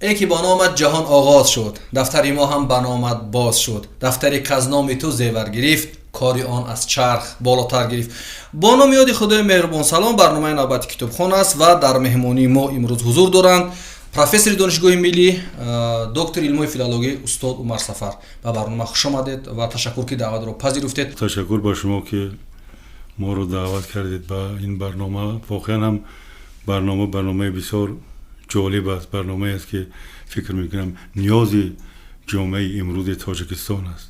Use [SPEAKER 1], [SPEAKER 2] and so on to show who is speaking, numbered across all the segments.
[SPEAKER 1] ای که با نامت جهان آغاز شد، دفتر ما هم به نامت باز شد. دفتری که از نام تو زیور گرفت، کاری آن از چرخ بالاتر گرفت. با نام یاد خدای مهربان سلام. برنامه نوبت کتابخانه است و در مهمانی ما امروز حضور دارند پروفسور دانشگاه ملی، دکتر علوم فیلولوژی استاد عمر سفر. به برنامه خوش آمدید و تشکر که دعوت رو پذیرفتید.
[SPEAKER 2] تشکر با شما که ما رو دعوت کردید به این برنامه. واقعا هم برنامه بسیار جالب است. برنامه است که فکر میکنم نیاز جامعه امروز تاجیکستان است.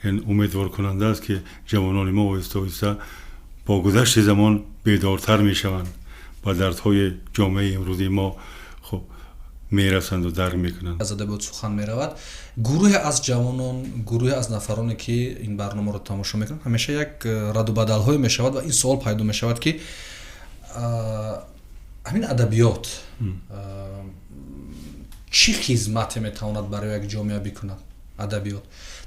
[SPEAKER 2] این امیدوار کننده است که جوانان ما آهسته آهسته با گذشت زمان بیدارتر میشوند و دردهای جامعه امروز ما خب میرسند و درک میکنند.
[SPEAKER 1] از ادبیات سخن میرود. گروه از جوانان، گروه از نفرانی که این برنامه رو تماشا میکنند همیشه یک رد و بدل های میشود و این سوال پیدا میشود که همین ادبیات چی خدمت میتواند برای یک جامعه بکند؟ ادبیات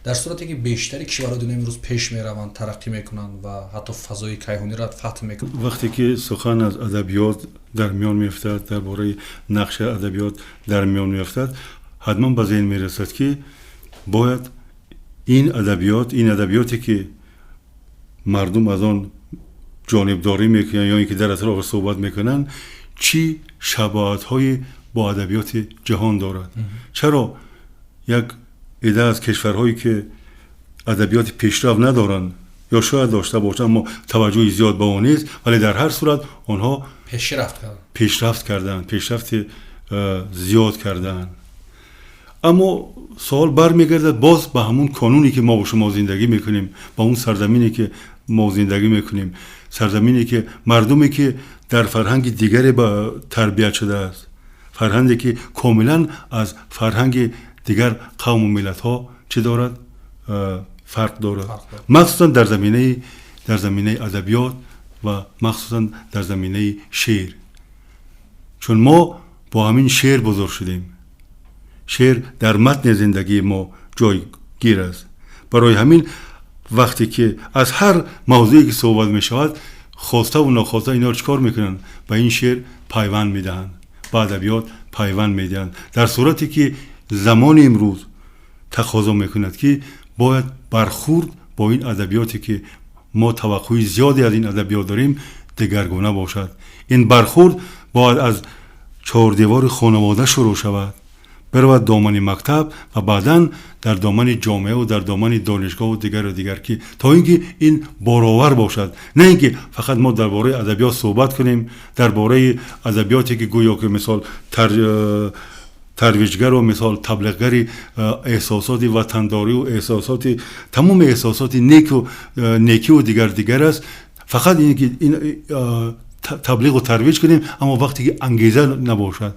[SPEAKER 1] در صورتی که بیشتری کشورهای دنیا امروز پیش میروند، ترقی میکنند و حتی فضای کیهانی را فتح میکنند.
[SPEAKER 2] وقتی که سخن از ادبیات در میان میافتد، درباره نقش ادبیات در میان میافتد، حتما به ذهن میرسد که باید این ادبیاتی که مردم از آن جانبداری میکنن یا اینکه در اطراف صحبت میکنن چی شباهت های با ادبیات جهان دارد. چرا یک عده از کشورهایی که ادبیات پیشرفت ندارند یا شاید داشته باشند اما توجه زیاد به آن نیست، ولی در هر صورت آنها پیشرفت زیاد کردند. اما سوال برمیگردد باز به همون قانونی که ما و شما زندگی میکنیم، با اون سرزمینی که ما زندگی میکنیم، سرزمینی که مردمی که در فرهنگ دیگری با تربیت شده است، فرهنگی که کاملا از فرهنگ دیگر قوم و ملت ها چه دارد؟ فرق دارد. مخصوصا در زمینه ادبیات و مخصوصا در زمینه شعر، چون ما با همین شعر بزرگ شدیم. شعر در متن زندگی ما جایگیر است. برای همین وقتی که از هر موضوعی که صحبت می شود خواسته و ناخواسته اینا رو چکار میکنن؟ به این شعر پیوند میدهند، به ادبیات پیوند میدهند. در صورتی که زمان امروز تقاضا میکند که باید برخورد با این ادبیاتی که ما توقع زیادی از این ادبیات داریم دگرگونه باشد. این برخورد باید از چهار دیوار خانواده شروع شود، برود دامن مکتب و بعداً در دامن جامعه و در دامن دانشگاه و دیگر که تا اینکه این بارآور باشد. نه اینکه فقط ما درباره ادبیات صحبت کنیم، درباره ادبیاتی که گویا که مثال ترویجگر و مثال تبلیغگری احساسات وطنداری و تمام احساسات نیکی و دیگر است. فقط اینکه این تبلیغ و ترویج کنیم اما وقتی که انگیزه نباشد.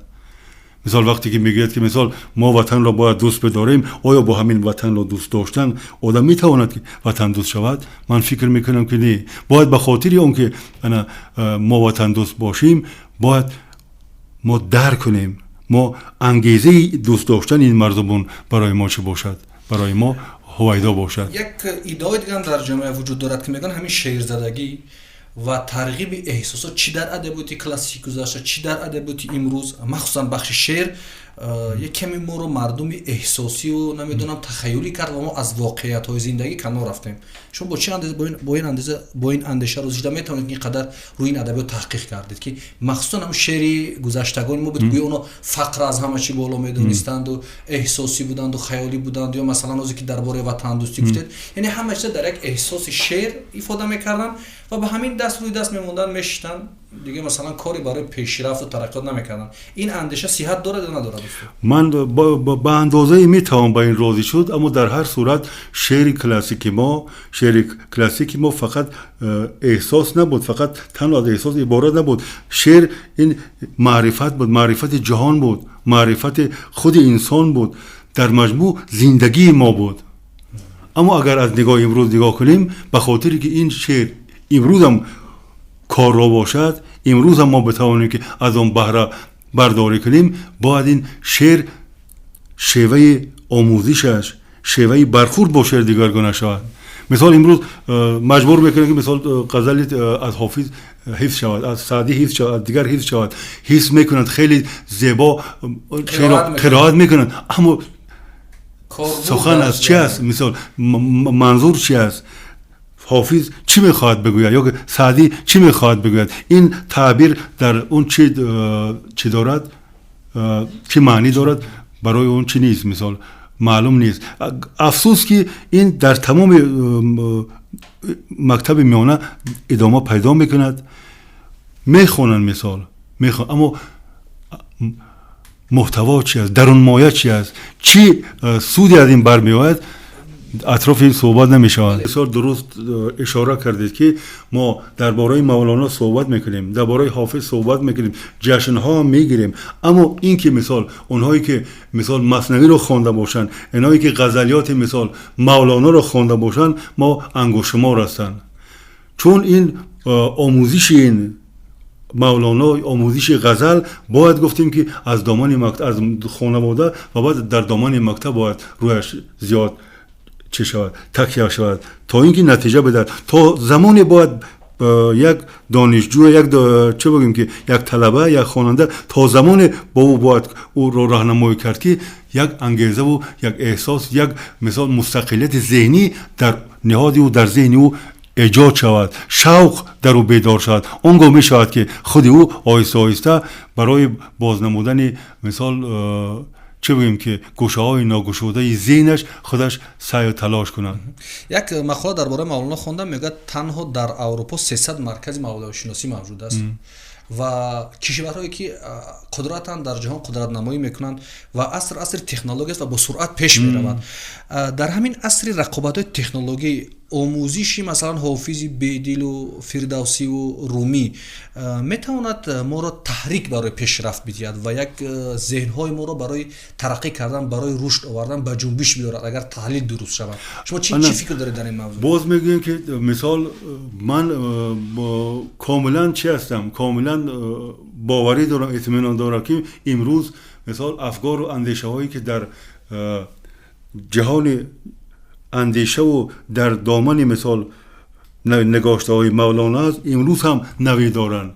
[SPEAKER 2] مثال وقتی که میگوید که مثال ما وطن را باید دوست بداریم، آیا با همین وطن را دوست داشتن آدم میتواند که وطن دوست شود؟ من فکر میکنم که نه. باید به خاطر اون که ما وطن دوست باشیم باید ما درک کنیم ما انگیزه دوست داشتن این مردمان برای ما چه باشد، برای ما هویدا باشد.
[SPEAKER 1] یک ایده دیگه در جامعه وجود دارد که میگن همین شعر زدگی و ترغیب احساسات چی در ادبیات کلاسیک گذشته چی در ادبیات امروز، مخصوصا بخش شعر یک کمی ما رو مردم احساسی و نمیدونم تخیلی کرد و ما از واقعیت های زندگی کنار رفتیم. شما با چه اندازه با این اندیشه رو زیاده میتونید اینقدر روی این ادبیات تحقیق کردید که مخصوصا هم شعری گذشتگان ما بود گویا اونا فقر از همه چی بالا میدونستند و احساسی بودند و خیالی بودند، یا مثلا از که درباره وطن دوستی گفتید، یعنی همه چیز در یک احساس شعر ifade میکردن و به همین دست روی دست میموندن، میشتن دیگه مثلا کاری برای پیشرفت و ترقیات نمیکردن. این اندیشه صحت داره یا نداره؟
[SPEAKER 2] من با اندازه میتوانم با این راضی شد، اما در هر صورت شعر کلاسیک ما فقط احساس نبود، فقط تنها از احساس عبارت نبود. شعر این معرفت بود، معرفت جهان بود، معرفت خود انسان بود، در مجموع زندگی ما بود. اما اگر از نگاه امروز نگاه کنیم، به خاطر که این شعر امروز هم کار را باشد، امروز هم ما بتوانیم که از آن بهره برداری کنیم، باید این شعر شیوه آموزشش، شیوه برخورد با شعر دیگرگونه شود. مثال امروز مجبور میکنه که مثال غزلی از حافظ حفظ شود، از سعدی حفظ شود، از دیگر حفظ شود، حفظ میکنند، خیلی زیبا قرائت میکنند، اما سخن از چی است؟ مثال منظور چی است؟ حافظ چی میخواهد بگوید یا سعدی چی میخواهد بگوید؟ این تعبیر در اون چی دارد، چی معنی دارد، برای اون چی نیست، مثال معلوم نیست. افسوس که این در تمام مکتب میانه ادامه پیدا میکند، میخونن مثال میخونن، اما محتوا چی است، درون مایه چی است، چی سودی از این برمیآید، اطراف این صحبت نمیشود. بسیار درست اشاره کردید که ما درباره مولانا صحبت میکنیم، درباره حافظ صحبت میکنیم، جشن ها میگیریم، اما این که مثال اونهایی که مثال مثنوی رو خوانده باشن، اینایی که غزلیات مثال مولانا رو خوانده باشن، ما انگشت‌شمار هستند. چون این آموزش این مولانا، آموزش غزل، باید گفتیم که از دامان مکتب، از خانواده و بعد در دامان مکتب باید رویش زیاد چه شود، تکیه شود تا اینکه نتیجه بده. تا زمانی باید یک دانشجو، چه بگیم که یک طلبه، یک خواننده، تا زمانی با او باید او رو راهنمایی کرد که یک انگیزه و یک احساس، یک مثال مستقلیت ذهنی در نهادی و در ذهنی او ایجاد شود، شوق در او بیدار شود. اونگاه می شود که خود او آهسته آهسته برای بازنمودن مثال چه بگیم که گوشه های ناگشوده ذهنش خودش سعی و تلاش کنند.
[SPEAKER 1] یک مقاله درباره مولانا خوندم، میگه تنها در اروپا 300 مرکز مولانا شناسی موجود است و کشورهایی که قدرتن در جهان قدرت نمایی میکنند و عصر تکنولوژی است و با سرعت پیش میروند. در همین عصر رقابت تکنولوژی آموزشی مثلا حافظ بیدل و فردوسی و رومی میتواند ما را تحریک برای پیشرفت بدهد و یک ذهنهای ما را برای ترقی کردن، برای رشد آوردن به جنبش بیارد اگر تحلیل درست شود. شما چی فکر دارید در این موضوع؟
[SPEAKER 2] باز میگیم که مثال من کاملا چی هستم، کاملا باوری دارم، اطمینان دارم که امروز مثال افکار و اندیشه هایی که در جهان اندیشه و در دامن مثال نگاشته های مولانا است، امروز هم نوی دارن،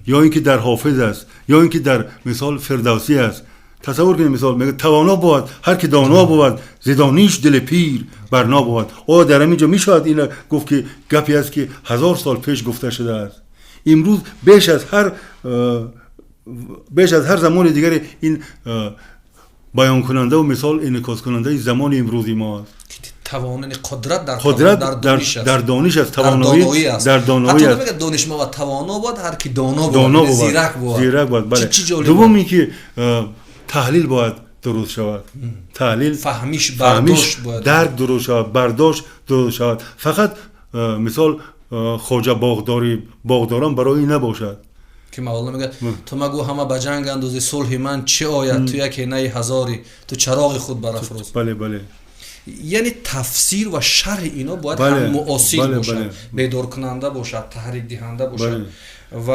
[SPEAKER 2] یا اینکه در حافظ است، یا اینکه در مثال فردوسی است. تصور کنید مثال میگه توانا بود هر کی دانا بود، زدانیش دل پیر برنا بود. او در اینجا میشود این گفت که گپی است که 1000 سال پیش گفته شده است. امروز بیش از هر زمان دیگری این بیان کننده و مثال انعکاس کننده زمان امروزی ما است.
[SPEAKER 1] توانایی قدرت
[SPEAKER 2] در دانش است، توانایی در دانایی است.
[SPEAKER 1] حتی نمیگه دانشمند و توانا بود، هر کی دانا بود، زیرک بود.
[SPEAKER 2] بله. دومی که تحلیل باید درست شود، تحلیل فهمیش درک درست شود، برداشت درست شود. فقط مثال خواجه باغداران برای این نباشد
[SPEAKER 1] که مولانا میگه تو مگو همه به جنگ اندازی صلح من چه آید، تو یک نه هزاری تو چراغ خود برافروز.
[SPEAKER 2] بله.
[SPEAKER 1] یعنی تفسیر و شرح اینا باید هم معاصر باشد، بیدار کننده باشد، تحریک دهنده باشد. و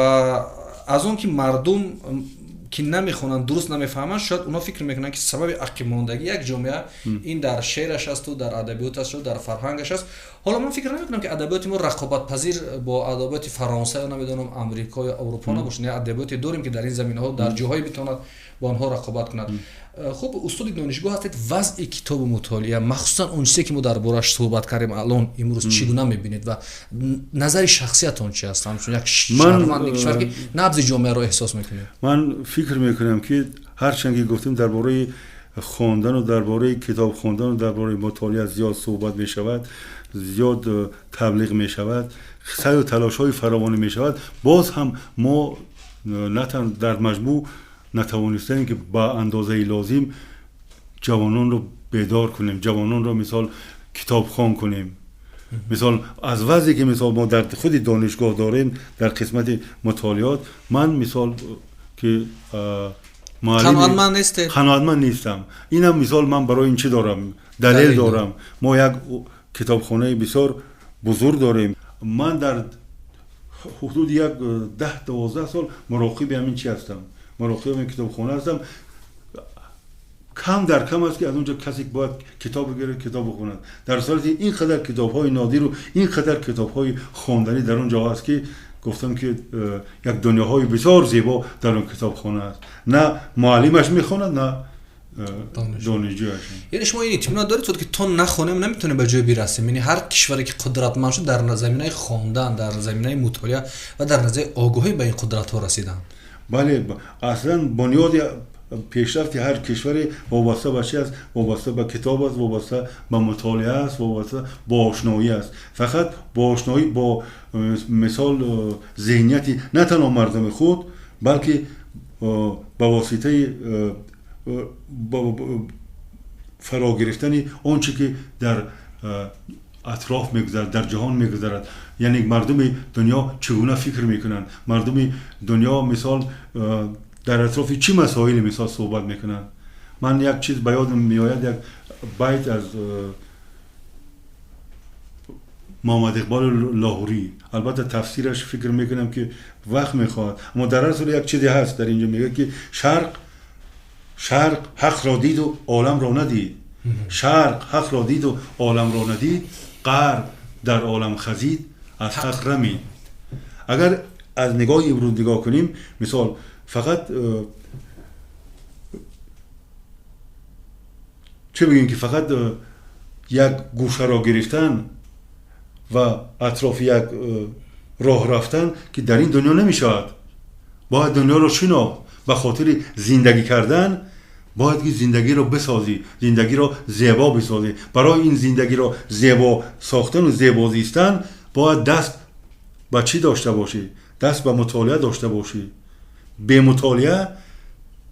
[SPEAKER 1] از اون که مردم که نمیخونن، درست نمیفهمن، شاید اونا فکر میکنن که سبب عقب ماندگی یک جامعه این در شعرش است و در ادبیاتش و در فرهنگش است. حالا من فکر نمیکنم که ادبیات ما رقابت پذیر با ادبیات فرانسه یا نمیدونم آمریکا یا اروپا نباشه. نه، ادبیات داریم که در این زمینه‌ها در جاهای بتواند با آنها رقابت کند. خب استاد دانشگاه هستید، وضع کتاب مطالعه مخصوصا اون چیزی که ما دربارش صحبت کردیم الان امروز چگونه میبینید و نظر شخصیتون چی است؟ چون یک شهروند کشور که نبض جامعه رو احساس میکنید.
[SPEAKER 2] من فکر میکنم که هر چنگی گفتیم درباره خواندن و درباره کتاب خواندن و درباره مطالعه زیاد صحبت میشود، زیاد تبلیغ میشود، سعی و تلاش های فراوانی میشود، باز هم ما در مجموع نتوانستیم که با اندازه لازم جوانان رو بیدار کنیم، جوانان رو مثال کتاب خوان کنیم. مثال از وضعی که مثال ما در خود دانشگاه داریم در قسمت مطالعات، من مثال که قناعتمند نیستم. اینم مثال من برای این چی دارم، دلیل دارم. ما یک کتابخانه بسیار بزرگ داریم. من در حدود یک 10-12 سال مراقب همین چی هستم، مراقب این کتابخانه هستم. کم در کم است که از اونجا کسی باید کتاب بگیره، کتاب بخونه. در صورتی اینقدر کتاب‌های نادر و اینقدر کتاب‌های خواندنی در اونجا هست که گفتم که یک دنیاهای بسیار زیبا در اون کتابخانه است. نه معلمش میخواند نه دانشجویش.
[SPEAKER 1] یعنی شما این اطمینان دارید که تو نخونیم نمیتونه به جای برسیم. یعنی هر کشوری که قدرتمند شد در زمینه خواندن، در زمینه مطالعه و در نظر آگاهی به این قدرت ها رسیدن.
[SPEAKER 2] بله اصلا بنیاد پیشرفت هر کشوری وابسته به چی است؟ وابسته به کتاب است، وابسته به مطالعه است، وابسته به آشنایی است. فقط با آشنایی با مثال ذهنیتی نه تنها مردم خود بلکه به واسطه فرا گرفتن آنچه که در اطراف میگذرد، در جهان میگذرد. یعنی مردم دنیا چگونه فکر میکنند، مردم دنیا مثال در اطراف چی مسائلی مثال صحبت میکنند. من یک چیز به یادم میآید، یک بیت از محمد اقبال لاهوری، البته تفسیرش فکر میکنم که وقت میخواد، اما در اصل یک چیزی هست در اینجا میگه که شرق حق را دید و عالم را ندید، شرق حق را دید و عالم را ندید، غرب در عالم خزید از حق رمید. اگر از نگاه امروز نگاه کنیم مثال فقط چه بگیم که فقط یک گوشه را گرفتن و اطراف یک راه رفتن که در این دنیا نمیشود. باید دنیا را شناخت. به خاطر زندگی کردن باید که زندگی را بسازی، زندگی را زیبا بسازی. برای این زندگی را زیبا ساختن و زیبا زیستن باید دست به چی داشته باشی؟ دست به مطالعه داشته باشی. به مطالعه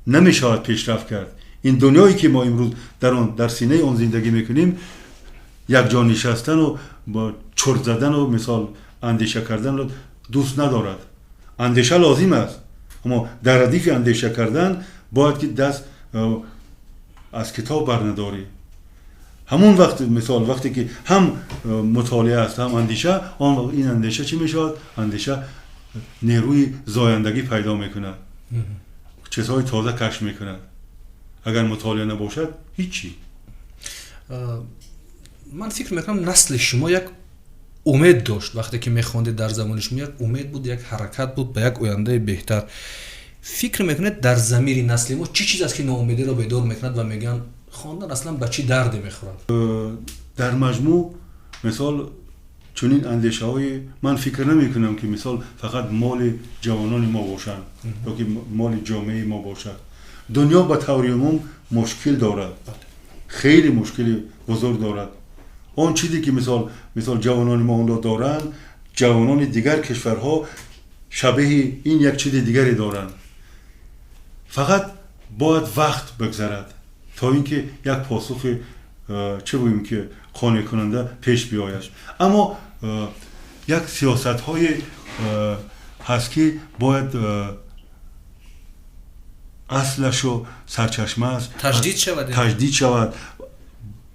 [SPEAKER 2] نمیشود پیشرفت کرد. این دنیایی که ما امروز در سینه آن زندگی میکنیم یک جا نشستن و با چرت زدن و مثال اندیشه کردن رو دوست ندارد. اندیشه لازم است، اما در ردیف اندیشه کردن باید که دست از کتاب برنداری. همون وقت مثال وقتی که هم مطالعه است هم اندیشه، آن وقت این اندیشه چی میشود؟ اندیشه نیروی زایندگی پیدا میکند، چیزهای تازه کشف میکند. اگر مطالعه نباشد هیچی.
[SPEAKER 1] من فکر میکنم نسل شما یک امید داشت وقتی که میخوندید، در زمان شما یک امید بود، یک حرکت بود به یک آینده بهتر. فکر میکنید در ضمیر نسل ما چی چیز است که ناامیدی رو بیدار میکند و میگن خواندن اصلا به چی دردی میخورد؟
[SPEAKER 2] در مجموع مثال چنین اندیشه های من فکر نمی کنم که مثال فقط مال جوانان ما باشند یا که مال جامعه ما باشد. دنیا به طور عموم مشکل دارد، خیلی مشکل بزرگ دارد. آن چیزی که مثال جوانان ما اون را دارند، جوانان دیگر کشورها شبیه این یک چیز دیگری دارند. فقط باید وقت بگذرد تا اینکه یک پاسخ چه بگیم که قانع کننده پیش بیاید. اما یک سیاست های هست که باید اصلش و سرچشمه است تجدید شود.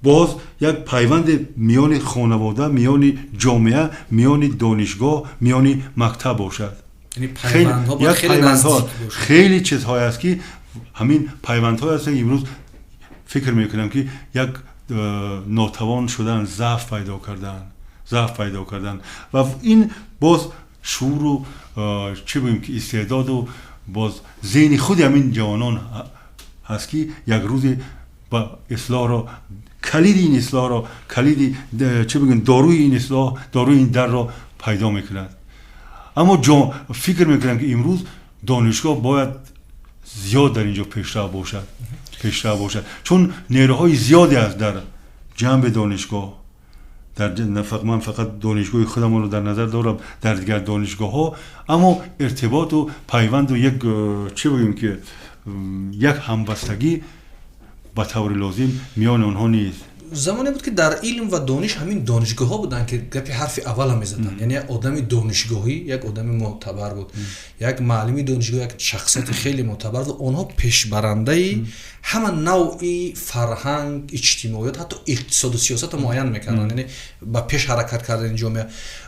[SPEAKER 2] باز یک پیوند میان خانواده، میان جامعه، میان دانشگاه، میان مکتب باشد.
[SPEAKER 1] یعنی پیوندها باید خیلی نزدیک باشه.
[SPEAKER 2] خیلی چیزهای هست که همین پیوندهای هست که امروز فکر میکنم که یک ناتوان شدن، ضعف پیدا کردن و این باز شعور و چه بگیم که استعداد و باز ذهن خود همین جوانان هست که یک روز با اصلاح را کلید این اصلاح را چه بگیم داروی این اصلاح، داروی این در را پیدا میکند. اما فکر میکنم که امروز دانشگاه باید زیاد در اینجا پیشرفت باشد چون نیروهای زیادی است در جنب دانشگاه. من فقط دانشگاه خودم رو در نظر دارم، در دیگر دانشگاه ها، اما ارتباط و پیوند و یک چه بگیم که یک همبستگی به طور لازم میان آنها نیست.
[SPEAKER 1] زمانی بود که در علم و دانش همین دانشگاه ها بودن که گپی حرف اول هم میزدن. یعنی یک آدم دانشگاهی یک آدم معتبر بود، یک معلمی دانشگاه یک شخصیت خیلی معتبر بود. اونها پیش برنده همه نوعی فرهنگ، اجتماعیات، حتی اقتصاد و سیاست معین میکنن، یعنی با پیش حرکت کردن جامعه.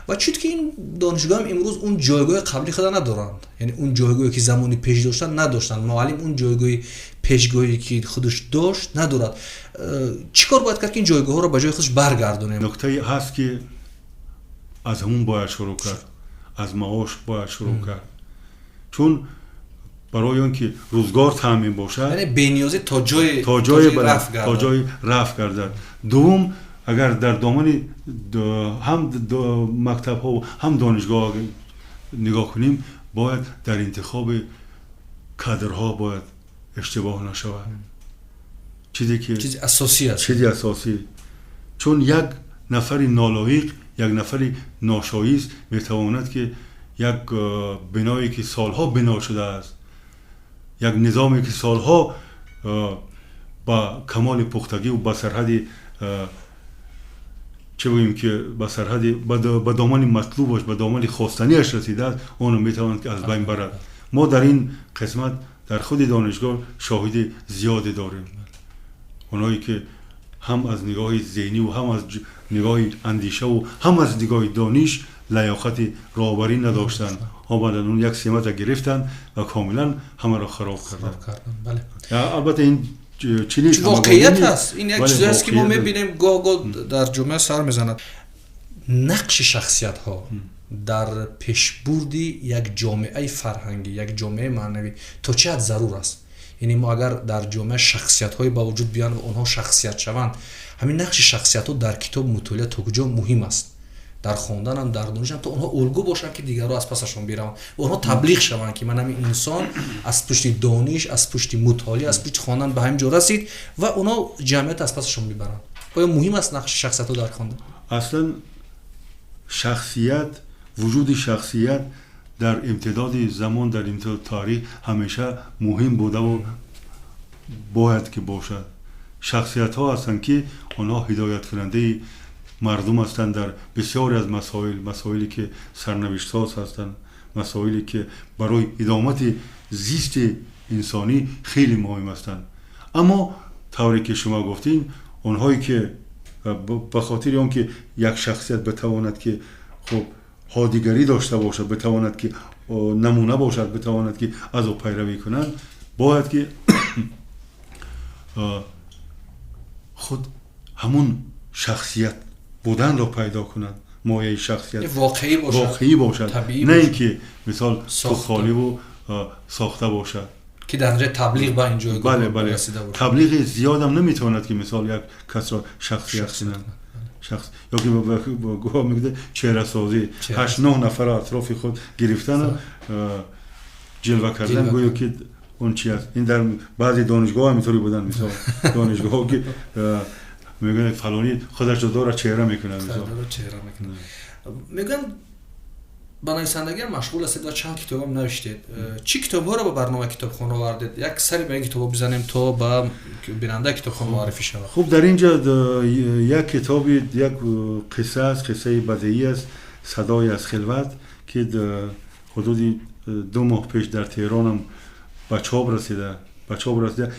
[SPEAKER 1] و چون که این دانشگاه هم امروز اون جایگاه قبلی خود ندارند، یعنی اون جایگاهی که زمانی پیش داشتن نداشتن. معلم اون جایگاه پیشگاهی که خودش داشت ندارد. چیکار باید کرد که این جایگاه ها رو به جای خودش برگردونه؟
[SPEAKER 2] نکته هست که از همون باید شروع کرد، از معاش باید شروع کرد، چون برای آنکه روزگار تامین باشد
[SPEAKER 1] یعنی بی‌نیازی تا جای
[SPEAKER 2] رفع گردد. دوم، اگر در دامن هم مکتب ها و هم دانشگاه نگاه کنیم، باید در انتخاب کادرها باید اشتباه نشود. چیزی
[SPEAKER 1] اساسی است.
[SPEAKER 2] چیزی اساسی، چون یک نفر نالایق، یک نفر ناشایست میتواند که یک بنایی که سالها بنا شده است، یک نظامی که سالها با کمال پختگی و با سرحد چه بگیم که با سرحد با دامن مطلوبش، با دامن خواستنیش رسیده است، اونو میتواند که از بین برد. ما در این قسمت در خود دانشگاه شاهد زیادی داریم، اونایی که هم از نگاه ذهنی و هم از نگاه اندیشه و هم از نگاه دانش لیاقت راهبری نداشتند، آمدن اون یک سمت را گرفتن و کاملا همه را خراب کردن.
[SPEAKER 1] بله.
[SPEAKER 2] البته این چیزی
[SPEAKER 1] واقعیت هست، این یک چیزی است که ما میبینیم گاه در جامعه سر میزند. نقش شخصیت ها در پیشبردی یک جامعه فرهنگی، یک جامعه معنوی تا چه حد ضرور است. یعنی ما اگر در جامعه شخصیت های با وجود بیان و اونها شخصیت شوند، همین نقش شخصیت ها در کتاب مطالعه تا کجا مهم است، در خواندن هم، در دانش هم، تا اونها الگو باشن که دیگرها از پسشون بیرون و اونها تبلیغ شوند که من همین انسان از پشت دانش، از پشت مطالعه، از پشت خواندن به همین جا رسید و اونها جمعیت از پسشون میبرن. آیا مهم است نقش شخصیت ها در خواندن؟
[SPEAKER 2] اصلا شخصیت، وجود شخصیت در امتداد زمان، در امتداد تاریخ همیشه مهم بوده و باید که باشد. شخصیت ها هستند که آنها هدایت کننده مردم هستند در بسیاری از مسائلی که سرنوشت ساز هستند، مسائلی که برای ادامت زیست انسانی خیلی مهم هستند. اما طوری که شما گفتین، اونهایی که به خاطر آن که یک شخصیت بتواند که خب هادیگری داشته باشد، بتواند که نمونه باشد، بتواند که از او پیروی کنند، باید که خود همون شخصیت بودن را پیدا کنند، مایه شخصیت واقعی باشد، نه اینکه مثال خالی و ساخته باشد
[SPEAKER 1] که در نتیجه تبلیغ با این جایگاه
[SPEAKER 2] رسیده باشد. تبلیغ زیاد هم نمیتواند که مثال یک کس را شخصیت کنند، یا که گواه میگده چهره سازی، 8-9 نفر اطراف خود گرفتن جلوه کردن گویا که اون چی است. این در بعضی دانشگاه هم اینطوری بودن، مثلا دانشگاه که میگن فلانی خودش رو داره چهره میکنه،
[SPEAKER 1] میگن با نویسندگی مشغول هستید و چند کتاب هم نوشتید. چی کتاب ها رو به برنامه کتابخانه آوردید؟ یک سری به این کتاب بزنیم تا به بیننده کتابخانه معرفی شود.
[SPEAKER 2] خب در اینجا یک کتاب، یک قصه است، قصه بدیعی است، صدای از خلوت، که حدود 2 ماه پیش در تهران هم به چاپ رسیده.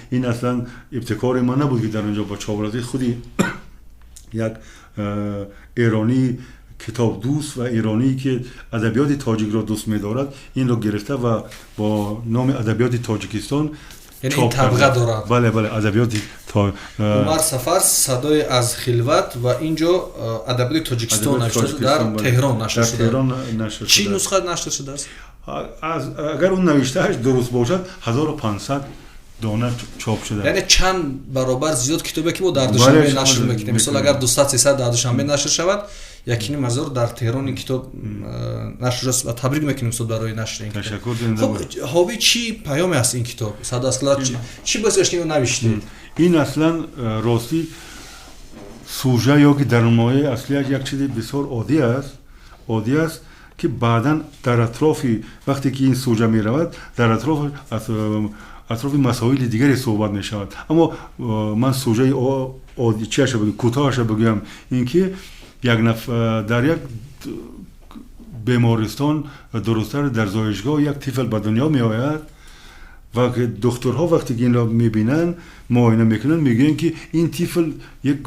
[SPEAKER 2] این اصلا ابتکار ما نبود که در اونجا به چاپ رسید، خودی یک ایرانی کتاب دوست و ایرانی که ادبیات تاجیک را دوست می‌دارد این رو گرفته و با نام ادبیات تاجیکستان
[SPEAKER 1] یعنی این طبقه دارد.
[SPEAKER 2] بله ادبیات
[SPEAKER 1] عمر سفر صدای از خلوت و اینجا ادبیات تاجیکستان نشر شده، در تهران نشر شده. چی نسخه نشر شده است؟
[SPEAKER 2] اگر اون نوشتهش درست باشد 1500 دانه چاپ شده.
[SPEAKER 1] یعنی چند برابر زیاد کتابی که ما در دوشنبه نشر میکنیم. مثلا اگر 200-300 در دوشنبه نشر شود، 1.5 در تهران این کتاب نشر است و تبریک میکنیم صد برای نشر این کتاب.
[SPEAKER 2] تشکر.
[SPEAKER 1] خب حاوی چی پیامی است این کتاب؟ صدا اصلا چی باعث شد نوشتید؟
[SPEAKER 2] این اصلا راستی سوژه یا که درمایه اصلی یک چیز بسیار عادی است که بعداً در اطراف وقتی که این سوژه می رود در اطراف مسائل دیگری صحبت می شود. اما من سوژه عادی چیش بگم، کوتاهش بگم، اینکه یک نفر در یک بیمارستان، درست‌تر در زایشگاه، یک طفل به دنیا می آید و که دکترها وقتی که این را می بینن، معاینه میکنن، میگن که این طفل یک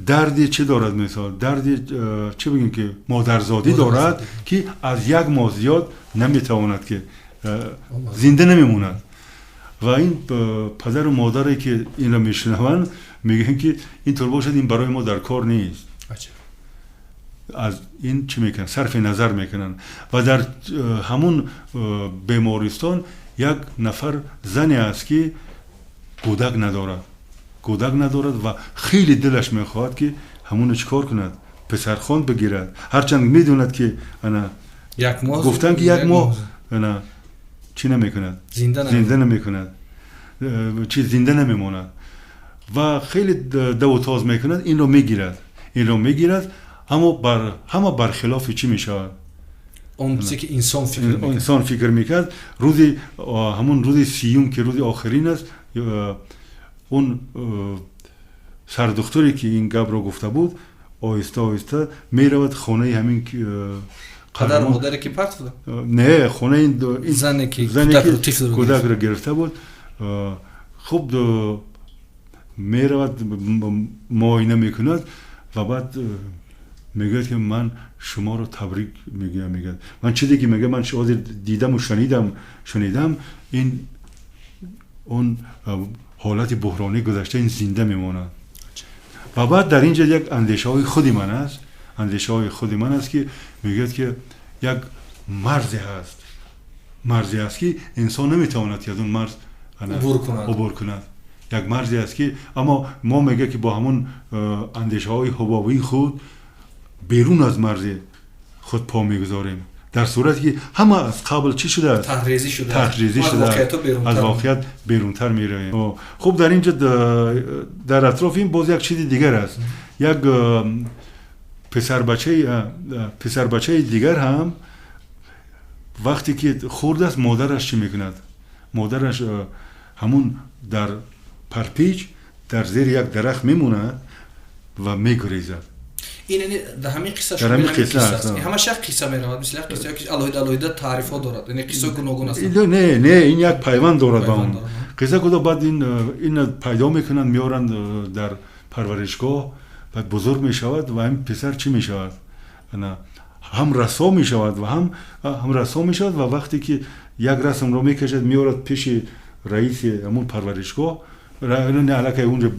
[SPEAKER 2] دردی چه دارد، مثال دردی چه بگیم که مادرزادی دارد که از 1 ماه زیاد نمیتواند که زنده نمیموند و این پدر و مادری که این را میشنوند میگن که این طور باشد این برای ما در کار نیست. از این چی میکنن صرف نظر میکنن و در همون بیمارستان یک نفر زنی است که کودک ندارد و خیلی دلش میخواهد که همون چیکار کند پسرخوان بگیرد هرچند میدوند که انا
[SPEAKER 1] یک ماه
[SPEAKER 2] گفتن که یک ماه انا چی نمیکند زنده نمیکند چی زنده نمیماند و خیلی دو تاز میکند این رو میگیرد اما همه برخلاف چی میشود
[SPEAKER 1] اون چیزی که انسان
[SPEAKER 2] فکر میکرد همون روز سیوم که روز آخرین است اون سردختری که این گپ رو گفته بود آهسته میرود خانه همین
[SPEAKER 1] پدر مادری که پرت بود
[SPEAKER 2] نه خانه این
[SPEAKER 1] زنی که
[SPEAKER 2] کودک رو گرفته بود خوب میرود معاینه میکند و بعد میگه که من شما رو تبریک میگم من چیزی که میگه من شاید دیدم و شنیدم این اون حالت بحرانی گذشته این زنده میمونه و بعد در اینجا یک اندیشه های خودی من است که میگه که یک مرزی هست که انسان نمیتواند از اون مرز عبور کند یک مرزی است که اما ما میگه که با همون اندیشه های حبابی خود بیرون از مرز خود پا میگذاریم در صورتی که همه از قبل چی شده است
[SPEAKER 1] تحریزی شده
[SPEAKER 2] از واقعیت بیرونتر میره خب در اینجا در اطراف این باز یک چیز دیگر است یک پسر بچه دیگر هم وقتی که خورده است مادرش چی میکند مادرش همون در پرپیچ در زیر یک درخت میموند و میگریزد
[SPEAKER 1] این در همین قصه است همش یک قصه میرود مثل قصه که الهیده تعریف ها دارد یعنی قصه گوناگون است
[SPEAKER 2] نه این یک پیوند دارد با اون قصه کدا بعد این پیدا میکنن میارن در پرورشگاه بعد بزرگ میشود و این پسر چی میشود هم رسا میشود و هم رسا میشود و وقتی که یک رسم رو میکشد میارد پیش رئیس همون پرورشگاه نه علاقه اونجا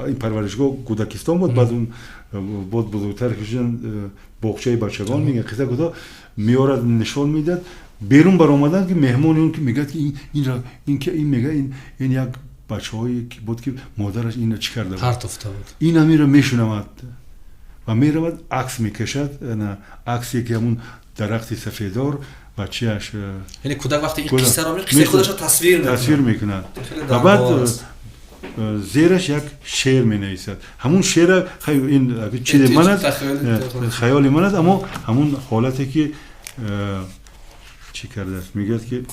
[SPEAKER 2] این پرورشگاه کودکستان بود بعد اون بود بزرگتر کشیدن باغچه بچگان میگه قصه کدا میارد نشان میداد بیرون بر اومدن که مهمون اون که میگه که این میگه این یک بچه‌ای که بود که مادرش اینو چی کرده بود
[SPEAKER 1] پرت افتاده بود
[SPEAKER 2] این میره میشنود و میرود عکس میکشد نه عکسی که همون درخت سفیدار بچه‌اش
[SPEAKER 1] یعنی کودک وقتی این قصه رو قصه خودش رو تصویر
[SPEAKER 2] میکنه و بعد زیرش یک شعر می نویسد همون شعر این چیز من است خیال من است اما همون حالتی که چی کرده است میگه که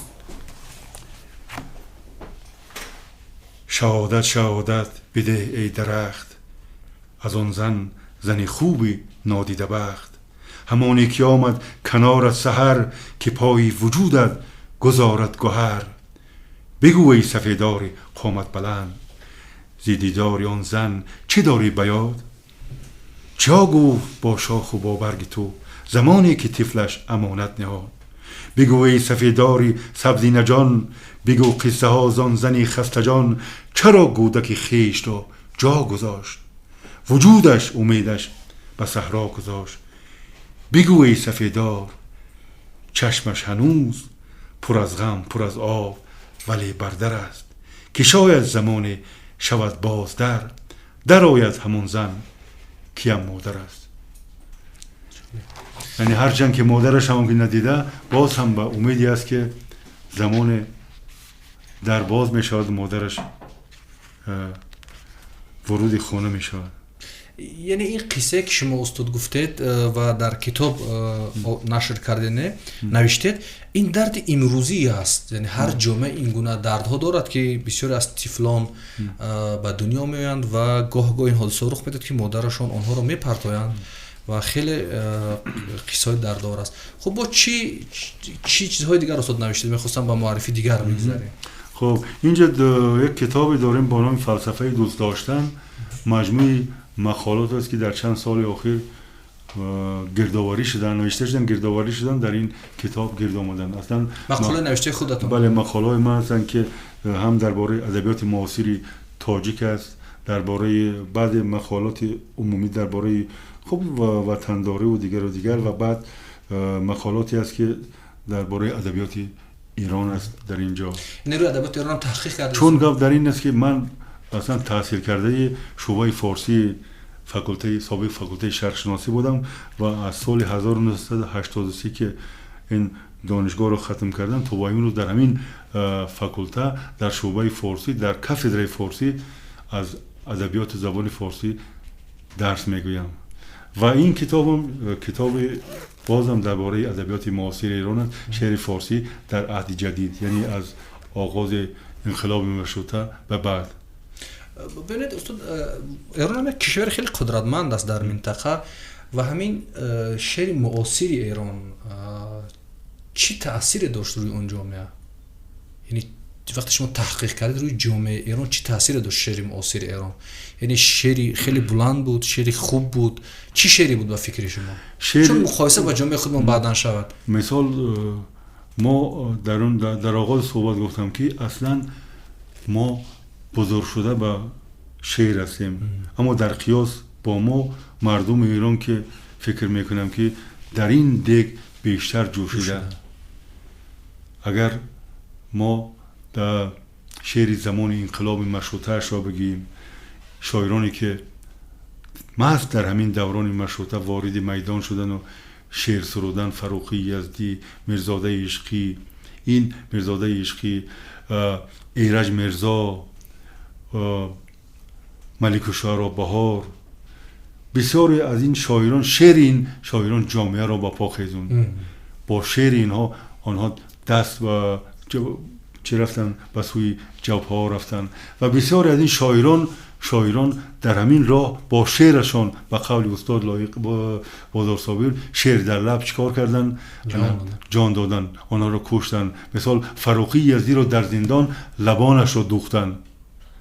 [SPEAKER 2] شهادت بده ای درخت از آن زنی خوبی نادیده بخت همانی که آمد کنارت سحر که پای وجودت گذارد گوهر بگو ای سفیداری قامت بلند زیدیداری آن زن چه داری بیاد چا گفت با شاخ و با برگ تو زمانی که طفلش امانت نهاد بگو ای سفیداری سبزی نجان بگو قصه ها زان زنی خسته جان چرا گودک خیش را جا گذاشت وجودش امیدش به صحرا گذاشت بگو ای سفیدار چشمش هنوز پر از غم پر از آب ولی بردر است که شاید زمانی شود باز در آید همون زن کیم مادر است یعنی هر چند که مادرش هم که ندیده باز هم با امیدی است که زمان در باز می شود مادرش ورود خانه می شود
[SPEAKER 1] یعنی این قصه که شما استاد گفتید و در کتاب نشر کردین نوشتید این درد امروزی است یعنی هر جامعه این گونه دردها دارد که بسیاری از طفلان به دنیا میآیند و گاه این حادثه رخ میدهد که مادرشان آنها رو میپرتایند و خیلی قصه دردآور است خب با چی چیزهای دیگر استاد نوشتید میخواستم با معرفی دیگر بگذاریم
[SPEAKER 2] خب اینجا یک کتابی داریم با نام فلسفه دوست داشتن مجموعه مقالات است که در چند سال اخیر گردآوری شدن نوشته شدن گردآوری شدن در این کتاب گرد آمدن اصلا
[SPEAKER 1] مقاله نوشته خودتون
[SPEAKER 2] بله مقاله ما هستن که هم درباره ادبیات معاصر تاجیک است درباره بعد مقالات عمومی درباره خب وطنداری و دیگر و بعد مقالاتی است که درباره ادبیات ایران است در اینجا.
[SPEAKER 1] این روی ادبیات ایران هم تحقیق کرده.
[SPEAKER 2] چون گفت در این است که من اصلا تحصیل کرده شعبه فارسی سابق فاکولته شرق شناسی بودم و از سال 1983 که این دانشگاه رو ختم کردم تا با این رو در همین فاکولته در شعبه فارسی در کاتدرای فارسی از ادبیات زبان فارسی درس میگویم و این کتاب بازم درباره ادبیات معاصر ایران است، شعر فارسی در عهد جدید، یعنی از آغاز انقلاب مشروطه و بعد.
[SPEAKER 1] ببینید استاد، ایران هم یک کشور خیلی قدرتمند است در منطقه و همین شعر معاصر ایران چی تأثیر داشت روی اون جامعه؟ یعنی وقتی شما تحقیق کردید روی جامعه ایران چی تأثیر داشت شعر معاصر ایران؟ یعنی شعری خیلی بلند بود، شعری خوب بود، چی شعری بود با فکر شما؟ چون مقایسه با جامعه خودمون بعداً شود.
[SPEAKER 2] مثال ما در آغاز صحبت گفتم که اصلا ما بزرگ شده با شعر هستیم، اما در قیاس با ما مردم ایران که فکر میکنم که در این دیگ بیشتر جوشیده. اگر ما در شعر زمان انقلاب مشروطه را بگیم، شاعرانی که محض در همین دوران مشروطه وارد میدان شدن و شعر سرودن، فروخی یزدی، میرزاده عشقی، این میرزاده عشقی، ایرج میرزا، ملک الشعرا بهار، بسیاری از این شاعران جامعه را با پا خیزون. با شعر اینها آنها دست و چه رفتن به سوی جبهه رفتن و بسیاری از این شاعران در همین راه با شعرشان به قول استاد لایق بازار صابر شعر در لب چیکار کردن؟ جان دادن، آنها را کشتن. مثال فروخی یزدی را در زندان لبانش را دوختن،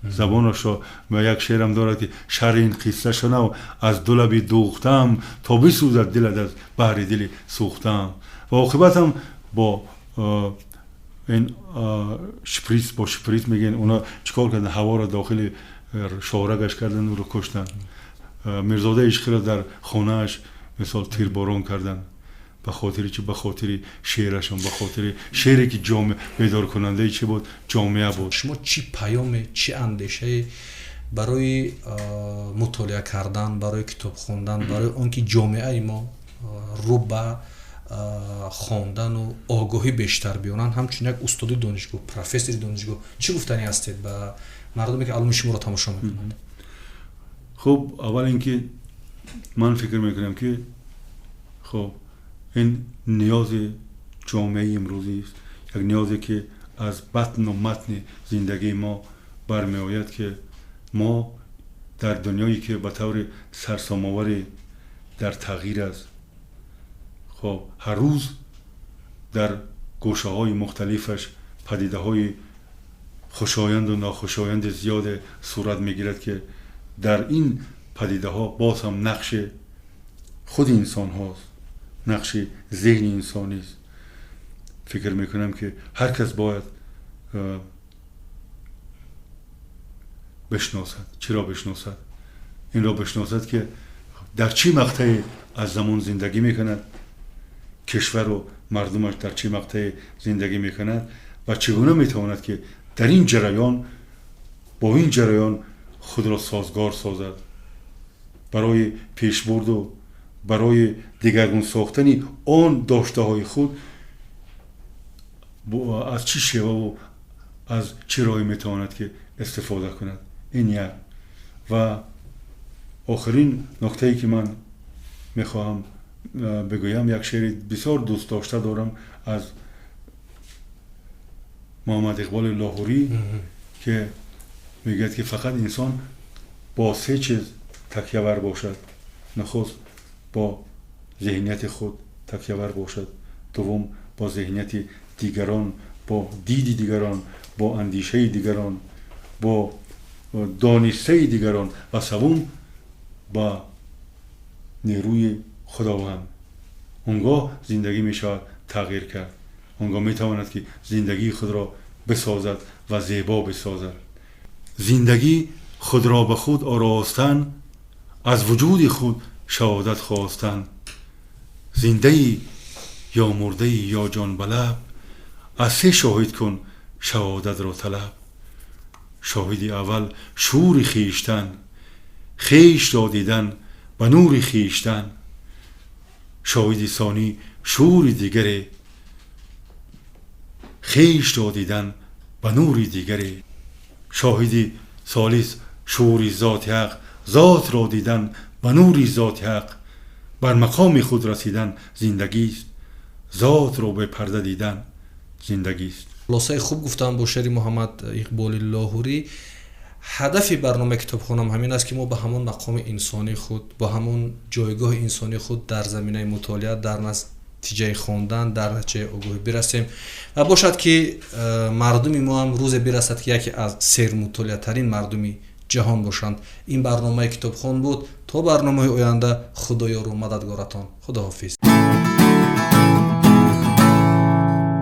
[SPEAKER 2] زبانش را. و یک شعرم دارد که شر این قصه شنو از دو لبی دوختم تا بسوزد دلت از بحر دل سوختم. و عاقبت هم با این شپریت میگن، اونا چیکار کردن؟ هوا را داخل شاورگش کردن و رو کشتن. میرزاده عشقی را در خانهش مثال تیرباران کردن. به خاطر چی؟ به خاطر شعرشون، به خاطر شعری که جامعه بیدار کننده چی بود؟ جامعه بود.
[SPEAKER 1] شما چی پیام، چی اندیشه برای مطالعه کردن، برای کتاب خوندن، برای آنکه جامعه ما رو به خواندن و آگاهی بیشتر بیارن، همچنین یک استاد دانشگاه، پروفسور دانشگاه، چی گفتنی هستید به مردمی که الان شما را تماشا میکنند؟
[SPEAKER 2] خب اول اینکه من فکر میکنم که خب این نیاز جامعه امروزی است، یک نیازی که از بطن و متن زندگی ما برمی آید که ما در دنیایی که به طور سرسام‌آور در تغییر است، خب هر روز در گوشه های مختلفش پدیده های خوشایند و ناخوشایند زیاد صورت میگیرد که در این پدیده ها باز هم نقش خود انسان هاست، نقش ذهن انسانی است. فکر میکنم که هر کس باید بشناسد. چرا بشناسد؟ این را بشناسد که در چه مقطعی از زمان زندگی میکند، کشور و مردمش در چه مقطعی زندگی میکند و چگونه میتواند که در این جریان با این جریان خود را سازگار سازد برای پیشبرد و برای دگرگون ساختن آن داشته های خود. از چی شیوه و از چه راهی میتواند که استفاده کند. این یک. و آخرین نکته‌ای که من میخواهم بگویم، یک شعر بسیار دوست داشته دارم از محمد اقبال لاهوری که میگه که فقط انسان با 3 چیز تکیه ور باشد. نخست با ذهنیت خود تکیه ور باشد، دوم با ذهنیت دیگران، با دید دیگران، با اندیشه دیگران، با دانسته دیگران و سوم با نیروی خداوند. اونگاه زندگی میشه تغییر کرد، اونگاه میتواند که زندگی خود را بسازد و زیبا بسازد. زندگی خود را به خود آراستن، از وجود خود شهادت خواستن. زنده ای یا مرده ای یا جان به لب، از سه شاهد کن شهادت را طلب. شاهد اول شور خیشتن، خیش را دیدن به نور خیشتن. شاهد ثانی شور دیگره، خیش را دیدن به نور دیگره. شاهد ثالث شور ذات حق، ذات را دیدن به نور ذات حق. بر مقام خود رسیدن زندگی است، ذات را به پرده دیدن زندگی است.
[SPEAKER 1] خلاصه خوب گفتم با شعر محمد اقبال لاهوری. هدف برنامه کتابخانه همین است که ما به همون مقام انسانی خود، با همون جایگاه انسانی خود در زمینه مطالعه، در نتیجه خواندن، در نتیجه آگاهی برسیم و باشد که مردم ما هم روز برسد که یکی از سرمطالعه ترین مردمی جهان باشند. این برنامه کتابخانه بود. تا برنامه آینده خدایا و مددگارتان. خداحافظ.